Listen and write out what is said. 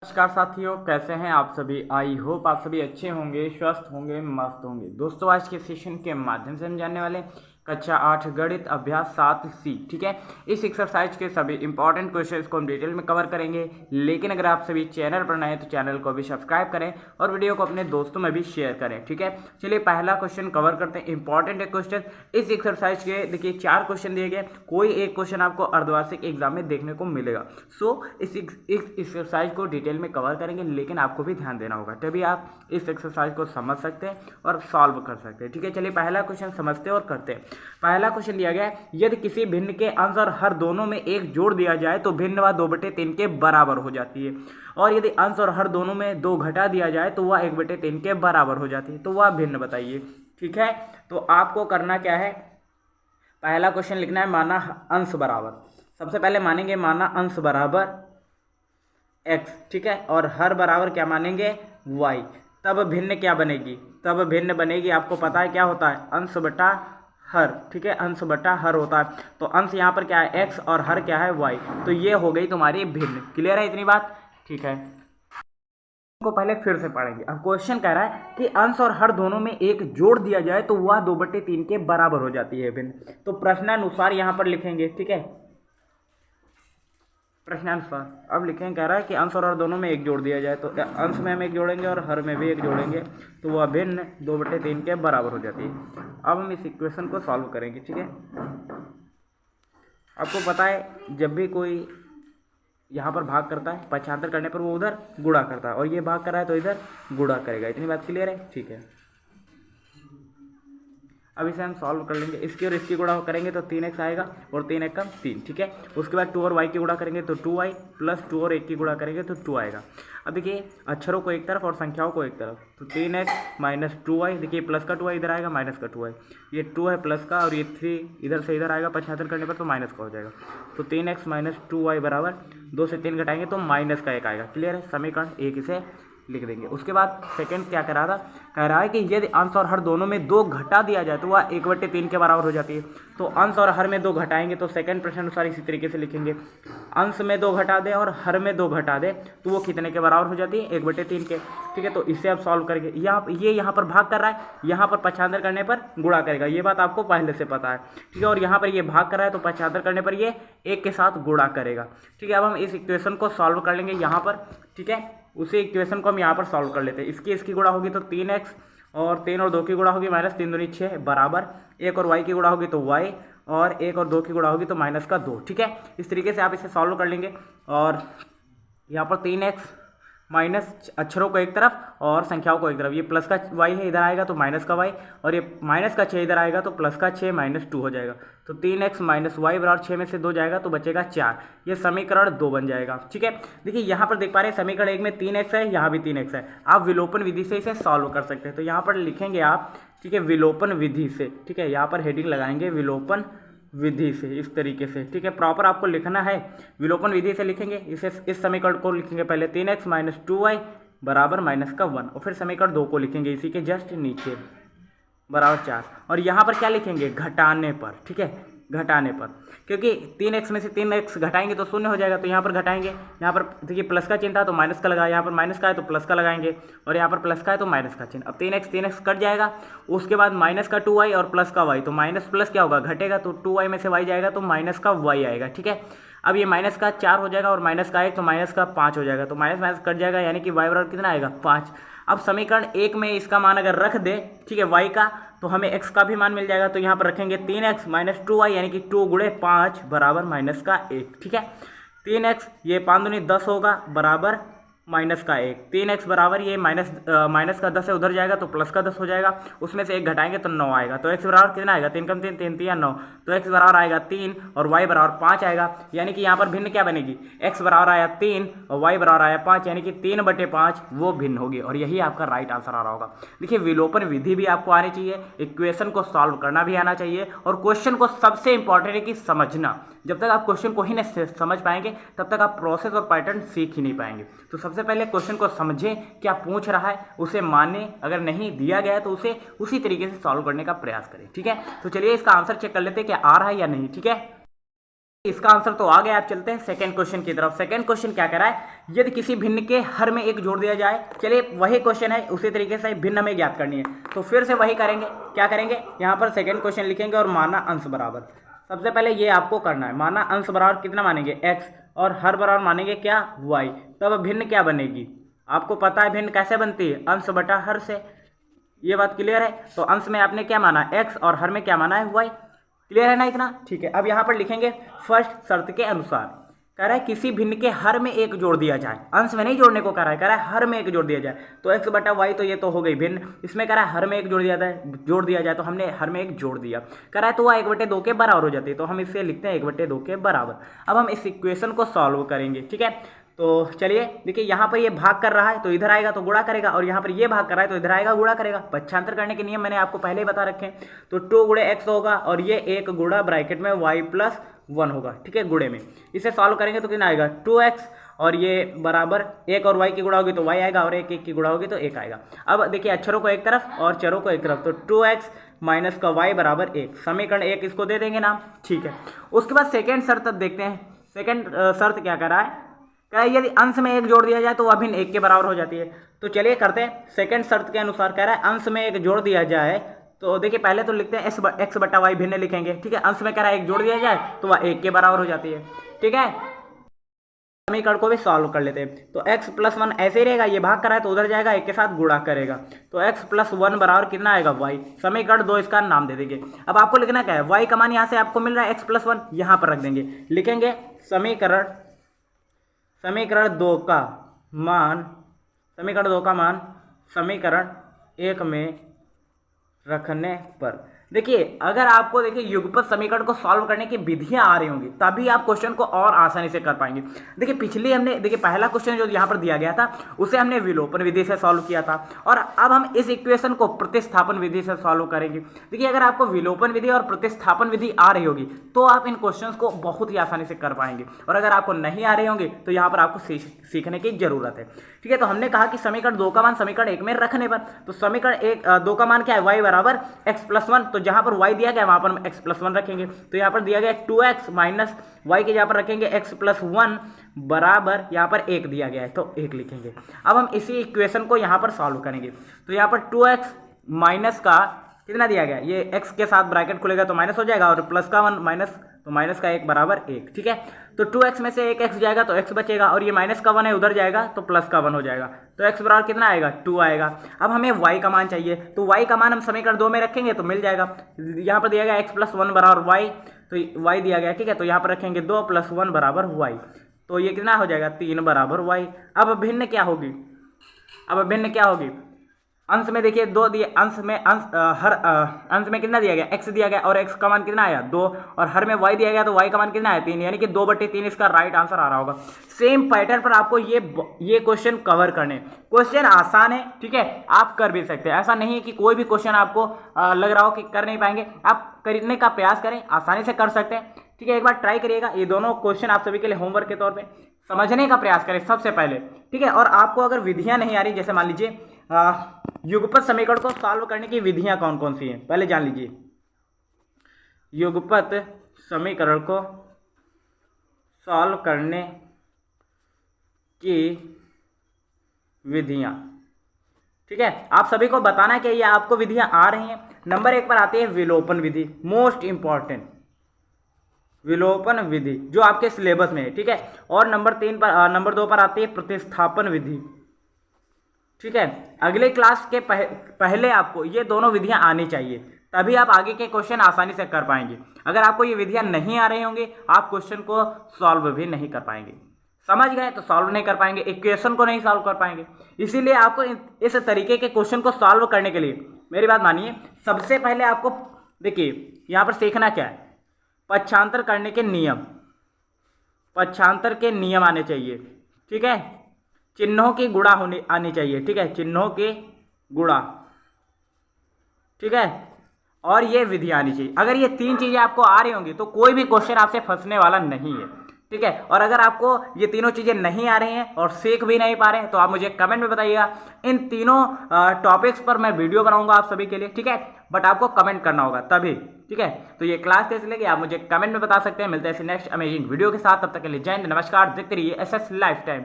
नमस्कार साथियों, कैसे हैं आप सभी। आई होप आप सभी अच्छे होंगे, स्वस्थ होंगे, मस्त होंगे। दोस्तों, आज के सेशन के माध्यम से हम जानने वाले कक्षा 8 गणित अभ्यास 7C। ठीक है, इस एक्सरसाइज के सभी इंपॉर्टेंट क्वेश्चंस को हम डिटेल में कवर करेंगे। लेकिन अगर आप सभी चैनल पर नए हैं तो चैनल को भी सब्सक्राइब करें और वीडियो को अपने दोस्तों में भी शेयर करें। ठीक है, चलिए पहला क्वेश्चन कवर करते हैं। इंपॉर्टेंट है क्वेश्चन इस एक्सरसाइज के। देखिए 4 क्वेश्चन दिए गए, कोई एक क्वेश्चन आपको अर्धवार्षिक एग्जाम में देखने को मिलेगा। सो इस एक्सरसाइज को डिटेल में कवर करेंगे, लेकिन आपको भी ध्यान देना होगा, तभी आप इस एक्सरसाइज को समझ सकते हैं और सॉल्व कर सकते हैं। ठीक है, चलिए पहला क्वेश्चन समझते हैं और करते हैं। पहला क्वेश्चन दिया गया है, यदि किसी भिन्न के अंश और हर दोनों में एक जोड़ दिया जाए तो भिन्न वह 2/3 के बराबर हो जाती है, और यदि अंश और हर दोनों में 2 घटा दिया जाए तो वह 1/3 के बराबर हो जाती है। तो वह भिन्न बताइए। ठीक है, तो आपको करना क्या है, पहला क्वेश्चन लिखना है माना अंश बराबर। सबसे पहले मानेंगे माना अंश बराबर x। ठीक है, और हर बराबर क्या मानेंगे y। तब भिन्न क्या बनेगी, तब भिन्न बनेगी, आपको पता है क्या होता है, अंश बटा हर। ठीक है, अंश बटा हर होता है। तो अंश यहाँ पर क्या है x और हर क्या है y। तो ये हो गई तुम्हारी भिन्न। क्लियर है इतनी बात। ठीक है, को पहले फिर से पढ़ेंगे। अब क्वेश्चन कह रहा है कि अंश और हर दोनों में एक जोड़ दिया जाए तो वह 2/3 के बराबर हो जाती है भिन्न। तो प्रश्नानुसार यहाँ पर लिखेंगे। ठीक है, प्रश्नानुसार अब लिखेंगे, कह रहा है कि अंश और हर दोनों में एक जोड़ दिया जाए तो अंश में हम एक जोड़ेंगे और हर में भी एक जोड़ेंगे तो वह भिन्न 2/3 के बराबर हो जाती है। अब हम इस इक्वेशन को सॉल्व करेंगे। ठीक है, आपको पता है जब भी कोई यहाँ पर भाग करता है, 75 करने पर वो उधर गुणा करता है, और ये भाग कर रहा है तो इधर गुणा करेगा। इतनी बात क्लियर है। ठीक है, अब इसे हम सॉल्व कर लेंगे। इसकी और इसकी गुणा करेंगे तो 3x आएगा और 3 एक कम 3। ठीक है, उसके बाद 2 और y की गुणा करेंगे तो 2y, प्लस 2 और 1 की गुणा करेंगे तो 2 आएगा। अब देखिए अक्षरों को एक तरफ और संख्याओं को एक तरफ, तो 3x माइनस 2y। देखिए प्लस का 2y इधर आएगा, माइनस का 2y, ये 2 है प्लस का, और ये 3 इधर से इधर आएगा। 75 करने पर तो माइनस का हो जाएगा। तो 3x माइनस 2y बराबर 2 से 3 घटाएंगे तो माइनस का 1 आएगा। क्लियर है, समीकरण 1 इसे लिख देंगे। उसके बाद सेकंड क्या कह रहा था, कह रहा है कि यदि अंश और हर दोनों में 2 घटा दिया जाए तो वह 1/3 के बराबर हो जाती है। तो अंश और हर में 2 घटाएंगे तो सेकंड प्रश्न अनुसार इसी तरीके से लिखेंगे, अंश में 2 घटा दे और हर में 2 घटा दे तो वो कितने के बराबर हो जाती है, 1/3 के। ठीक है, तो इसे अब सॉल्व करेंगे। यहाँ पर भाग कर रहा है, यहाँ पर 75 करने पर गुणा करेगा, ये बात आपको पहले से पता है। ठीक है, और यहाँ पर ये भाग कर रहा है तो 75 करने पर ये 1 के साथ गुणा करेगा। ठीक है, अब हम इस इक्वेशन को सॉल्व कर लेंगे यहाँ पर। ठीक है, उसी इक्वेशन को हम यहाँ पर सॉल्व कर लेते हैं। इसकी गुणा होगी तो 3x, और 3 और 2 की गुणा होगी माइनस 3 दूनी 6 बराबर 1, और y की गुणा होगी तो y, और 1 और 2 की गुणा होगी तो माइनस का 2। ठीक है, इस तरीके से आप इसे सॉल्व कर लेंगे। और यहाँ पर 3x माइनस अक्षरों को एक तरफ और संख्याओं को एक तरफ, ये प्लस का y है इधर आएगा तो माइनस का y, और ये माइनस का 6 इधर आएगा तो प्लस का 6 माइनस 2 हो जाएगा। तो 3x माइनस y बराबर 6 में से 2 जाएगा तो बचेगा 4। ये समीकरण 2 बन जाएगा। ठीक है, देखिए यहाँ पर देख पा रहे हैं समीकरण 1 में 3x है, यहाँ भी 3x है। आप विलोपन विधि से इसे सॉल्व कर सकते हैं। तो यहाँ पर लिखेंगे आप, ठीक है, विलोपन विधि से। ठीक है, यहाँ पर हेडिंग लगाएंगे विलोपन विधि से, इस तरीके से। ठीक है, प्रॉपर आपको लिखना है, विलोपन विधि से लिखेंगे। इसे इस समीकरण को लिखेंगे पहले 3x माइनस 2y बराबर माइनस का 1, और फिर समीकरण 2 को लिखेंगे इसी के जस्ट नीचे बराबर 4, और यहाँ पर क्या लिखेंगे, घटाने पर। ठीक है, घटाने पर, क्योंकि 3x में से 3x घटाएंगे तो 0 हो जाएगा, तो यहाँ पर घटाएंगे। यहाँ पर देखिए प्लस का चिन्ह था तो माइनस का लगा, यहाँ पर माइनस का है तो प्लस का लगाएंगे, और यहाँ पर प्लस का है तो माइनस का चिन्ह। अब 3x कट जाएगा, उसके बाद माइनस का 2y और प्लस का y, तो माइनस प्लस क्या होगा, घटेगा, तो 2y में से y जाएगा तो माइनस का y आएगा। ठीक है, अब ये माइनस का 4 हो जाएगा और माइनस का 1 तो माइनस का 5 हो जाएगा, तो माइनस माइनस कट जाएगा, यानी कि y बराबर कितना आएगा, 5। अब समीकरण 1 में इसका मान अगर रख दे, ठीक है, y का, तो हमें x का भी मान मिल जाएगा। तो यहाँ पर रखेंगे 3x माइनस 2y, यानी कि 2 गुणे 5 बराबर माइनस का 1। ठीक है, 3x ये 5 दूनी 10 होगा बराबर माइनस का 1। 3x बराबर ये माइनस का 10 है, उधर जाएगा तो प्लस का 10 हो जाएगा, उसमें से 1 घटाएंगे तो 9 आएगा। तो x बराबर कितना आएगा, 3 कम 3 3 3 या 9, तो x बराबर आएगा 3 और y बराबर 5 आएगा। यानी कि यहाँ पर भिन्न क्या बनेगी, x बराबर आया 3 और y बराबर आया 5, यानी कि 3/5 वो भिन्न होगी, और यही आपका राइट आंसर आ रहा होगा। देखिए विलोपन विधि भी आपको आनी चाहिए, इक्वेशन को सॉल्व करना भी आना चाहिए, और क्वेश्चन को सबसे इंपॉर्टेंट है कि समझना। जब तक आप क्वेश्चन को ही नहीं समझ पाएंगे तब तक आप प्रोसेस और पैटर्न सीख ही नहीं पाएंगे। तो सबसे पहले क्वेश्चन को समझें, क्या पूछ रहा है उसे माने, अगर नहीं दिया गया है तो उसे उसी तरीके से सॉल्व करने का प्रयास करें। ठीक है, तो चलिए इसका आंसर चेक कर लेते हैं क्या आ रहा है या नहीं। ठीक है, इसका आंसर तो आ गया। आप चलते हैं सेकंड क्वेश्चन की तरफ। सेकंड क्वेश्चन क्या कह रहा है, यदि किसी भिन्न के हर में एक जोड़ दिया जाए। चलिए वही क्वेश्चन है, उसी तरीके से भिन्न हमें ज्ञात करनी है, तो फिर से वही करेंगे। क्या करेंगे, यहाँ पर सेकंड क्वेश्चन लिखेंगे और माना अंश बराबर। सबसे पहले ये आपको करना है, माना अंश बराबर कितना मानेंगे x, और हर बराबर मानेंगे क्या y। तब भिन्न क्या बनेगी, आपको पता है भिन्न कैसे बनती है, अंश बटा हर से। ये बात क्लियर है। तो अंश में आपने क्या माना x और हर में क्या माना है y। क्लियर है ना इतना, ठीक है। अब यहाँ पर लिखेंगे फर्स्ट शर्त के अनुसार। कह रहा है किसी भिन्न के हर में एक जोड़ दिया जाए, अंश में नहीं जोड़ने को कह रहा है हर में एक जोड़ दिया जाए। तो x बटा वाई, तो ये तो हो गई भिन्न। इसमें कह रहा है हर में एक जोड़ दिया जाए, तो हमने हर में एक जोड़ दिया। कह रहा है तो वह 1/2 के बराबर हो जाती है, तो हम इसे लिखते हैं 1/2 के बराबर। अब हम इस इक्वेशन को सॉल्व करेंगे, ठीक है। तो चलिए देखिए, यहाँ पर ये भाग कर रहा है तो इधर आएगा तो गुणा करेगा, और यहाँ पर ये भाग कर रहा है तो इधर आएगा गुणा करेगा। पक्षांतर करने के नियम मैंने आपको पहले ही बता रखे हैं। तो 2 गुणे x होगा, और ये 1 गुणा ब्रैकेट में y+1 होगा, ठीक है, गुणे में। इसे सॉल्व करेंगे तो कितना आएगा 2x, और ये बराबर 1 और y की गुणा होगी तो y आएगा, और 1 की गुणा होगी तो 1 आएगा। अब देखिए अक्षरों को एक तरफ और चरों को एक तरफ, तो 2x माइनस का y बराबर 1। समीकरण 1 इसको दे देंगे नाम, ठीक है। उसके बाद सेकेंड शर्त देखते हैं। सेकेंड शर्त क्या कर रहा है, कह रहा है यदि अंश में एक जोड़ दिया जाए तो वह भिन्न 1 के बराबर हो जाती है। तो चलिए करते हैं। सेकंड शर्त के अनुसार कह रहा है अंश में एक जोड़ दिया जाए, तो देखिए पहले तो लिखते हैं x बटा वाई भिन्न लिखेंगे, ठीक है। अंश में कह रहा है एक जोड़ दिया जाए तो वह 1 के बराबर हो जाती है, ठीक है। समीकरण को भी सॉल्व कर लेते हैं। तो x+1 ऐसे ही रहेगा, ये भाग कर रहा है तो उधर जाएगा, 1 के साथ गुणा करेगा, तो x+1 बराबर कितना आएगा y। समीकरण 2 इसका नाम दे देंगे। अब आपको लिखना क्या है, y का मान यहाँ से आपको मिल रहा है x+1, यहाँ पर रख देंगे। लिखेंगे समीकरण 2 का मान समीकरण 1 में रखने पर। देखिए अगर आपको युगपत समीकरण को सॉल्व करने की विधियां आ रही होंगी तभी आप क्वेश्चन को और आसानी से कर पाएंगे। देखिए पिछली हमने पहला क्वेश्चन जो यहाँ पर दिया गया था उसे हमने विलोपन विधि से सॉल्व किया था, और अब हम इस इक्वेशन को प्रतिस्थापन विधि से सॉल्व करेंगे। देखिए अगर आपको विलोपन विधि और प्रतिस्थापन विधि आ रही होगी तो आप इन क्वेश्चन को बहुत ही आसानी से कर पाएंगे, और अगर आपको नहीं आ रही होंगी तो यहाँ पर आपको सीखने की जरूरत है, ठीक है। तो हमने कहा कि समीकरण 2 का मान समीकरण 1 में रखने पर, तो समीकरण 2 का मान क्या है, y बराबर x+1। तो जहां पर y दिया गया वहां पर हम x+1 रखेंगे, तो यहां पर दिया गया 2x माइनस y के जहां पर रखेंगे x+1 बराबर यहां पर 1 दिया गया है तो 1 लिखेंगे। अब हम इसी इक्वेशन को यहां पर सॉल्व करेंगे। तो यहां पर 2x माइनस का कितना दिया गया, ये x के साथ ब्रैकेट खुलेगा तो माइनस हो जाएगा, और प्लस का 1 माइनस, तो माइनस का 1 बराबर 1, ठीक है। तो 2x में से एक x जाएगा तो x बचेगा, और ये माइनस का 1 है उधर जाएगा तो प्लस का 1 हो जाएगा, तो x बराबर कितना आएगा 2 आएगा। अब हमें y का मान चाहिए, तो y का मान हम समीकरण 2 में रखेंगे तो मिल जाएगा। यहाँ पर दिया गया x+1 बराबर y, तो y दिया गया, ठीक है। तो यहाँ पर रखेंगे 2 + 1 बराबर y, तो ये कितना हो जाएगा 3 बराबर y। अब भिन्न क्या होगी, अंश में देखिए 2 दिए, अंश में कितना दिया गया x दिया गया, और x का मान कितना आया 2, और हर में y दिया गया तो y का मान कितना आया 3, यानी कि 2/3 इसका राइट आंसर आ रहा होगा। सेम पैटर्न पर आपको ये क्वेश्चन कवर करने। क्वेश्चन आसान है, ठीक है, आप कर भी सकते हैं। ऐसा नहीं है कि कोई भी क्वेश्चन आपको लग रहा हो कि कर नहीं पाएंगे, आप करने का प्रयास करें, आसानी से कर सकते हैं, ठीक है। एक बार ट्राई करिएगा। ये दोनों क्वेश्चन आप सभी के लिए होमवर्क के तौर पे समझने का प्रयास करें सबसे पहले, ठीक है। और आपको अगर विधियां नहीं आ रही, जैसे मान लीजिए युगपत समीकरण को सॉल्व करने की विधियां कौन कौन सी हैं, पहले जान लीजिए। युगपत समीकरण को सॉल्व करने की विधियां, ठीक है, आप सभी को बताना है कि ये आपको विधियां आ रही हैं। नंबर 1 पर आती है विलोपन विधि, मोस्ट इंपॉर्टेंट विलोपन विधि जो आपके सिलेबस में है, ठीक है। और नंबर 2 पर आती है प्रतिस्थापन विधि, ठीक है। अगले क्लास के पहले आपको ये दोनों विधियां आनी चाहिए, तभी आप आगे के क्वेश्चन आसानी से कर पाएंगे। अगर आपको ये विधियां नहीं आ रही होंगी आप क्वेश्चन को सॉल्व भी नहीं कर पाएंगे। समझ गए, तो सॉल्व नहीं कर पाएंगे, इक्वेशन को नहीं सॉल्व कर पाएंगे। इसीलिए आपको इस तरीके के क्वेश्चन को सॉल्व करने के लिए मेरी बात मानिए, सबसे पहले आपको देखिए यहाँ पर सीखना क्या है, पक्षांतर करने के नियम, पक्षांतर के नियम आने चाहिए, ठीक है। चिन्हों की गुणा आनी चाहिए, ठीक है, चिन्हों की गुणा, ठीक है। और ये विधि आनी चाहिए। अगर ये 3 चीजें आपको आ रही होंगी तो कोई भी क्वेश्चन आपसे फंसने वाला नहीं है, ठीक है। और अगर आपको ये तीनों चीजें नहीं आ रही हैं और सीख भी नहीं पा रहे हैं तो आप मुझे कमेंट में बताइएगा। इन तीनों टॉपिक्स पर मैं वीडियो बनाऊंगा आप सभी के लिए, ठीक है। बट आपको कमेंट करना होगा तभी, ठीक है। तो ये क्लास कैसे लगी आप मुझे कमेंट में बता सकते हैं। मिलते हैं नेक्स्ट अमेजिंग वीडियो के साथ, तब तक के लिए जय हिंद, नमस्कार, देखते रहिए SS लाइफ टाइम।